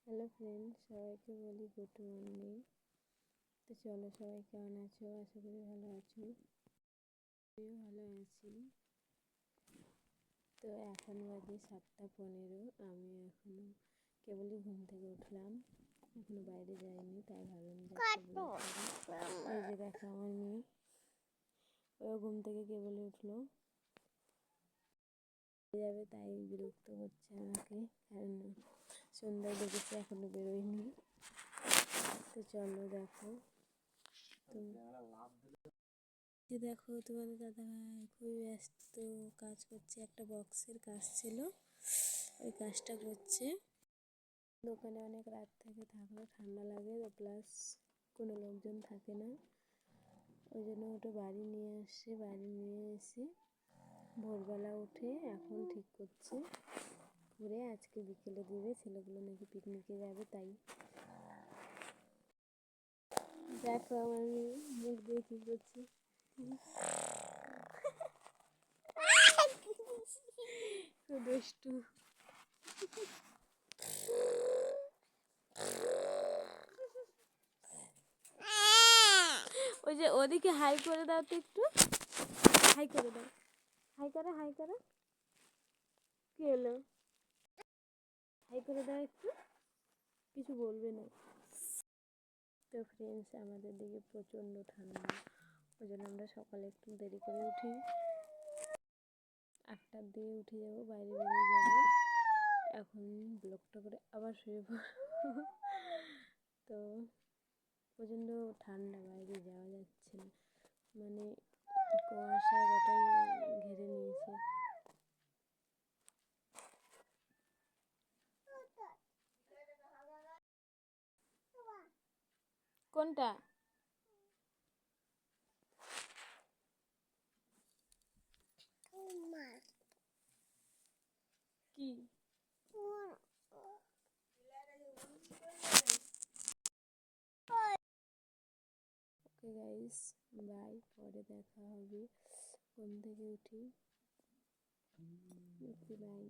Hello friends, সবাইকে বলি good morning. তো চলো, সবাই কেমন আছো? আশা করি ভালো আছো। আমিও ভালো আছি। তো এখন বাজে 7:15। আমি এখনো কেবলই ঘুম থেকে উঠলাম, এখনো বাইরে যাইনি, তাই ভাবলাম যে এই যে দেখো আমার মেয়ে, ও ঘুম থেকে কেবলই উঠলো, যাবে, তাই বিরক্ত করছে আমাকে, কারণ সন্ধ্যায় দেখেছি এখনো বেরোয়নি। তো চলো দেখো, দেখো তোমাদের দাদাভাই খুবই ব্যস্ত, কাজ করছে, একটা বক্সের কাজ ছিল, ওই কাজটা করছে। দোকানে অনেক রাত থেকে থাকলে ঠান্ডা লাগে, প্লাস কোনো লোকজন থাকে না, ওই জন্য ওটা বাড়ি নিয়ে আসে। বাড়ি নিয়ে এসে ভোরবেলা উঠে এখন ঠিক করছে, করে আজকে বিকেলে দিবে। ছেলেগুলো নাকি পিকনিকে যাবে, তাই দেখো আমার মুখ দিয়ে কী করছি। দুষ্টু। ওই যে ওদিকে হাই করে দাও তো, একটু হাই করে দাও, হাই করো, হাই করো। কি হলো? হাই করে দাও একটু, কিছু বলবে না। তো ফ্রেন্ডস, আমাদের দিকে প্রচণ্ড ঠান্ডা, ওই জন্য আমরা সকালে একটু দেরি করে উঠি, 8টার দিকে উঠে যাবো, বাইরে বেরিয়ে যাবো। এখন ব্লগটা করে আবার শুয়ে পড়বো। তো প্রচণ্ড ঠান্ডা, বাইরে যাওয়া যাচ্ছে না, মানে কুয়াশায় গোটাই ঘিরে নিয়েছে। কোনটা? কি? ওকে গাইস, বাই, পরে দেখা হবে। ঘুম থেকে উঠি, ওকে বাই।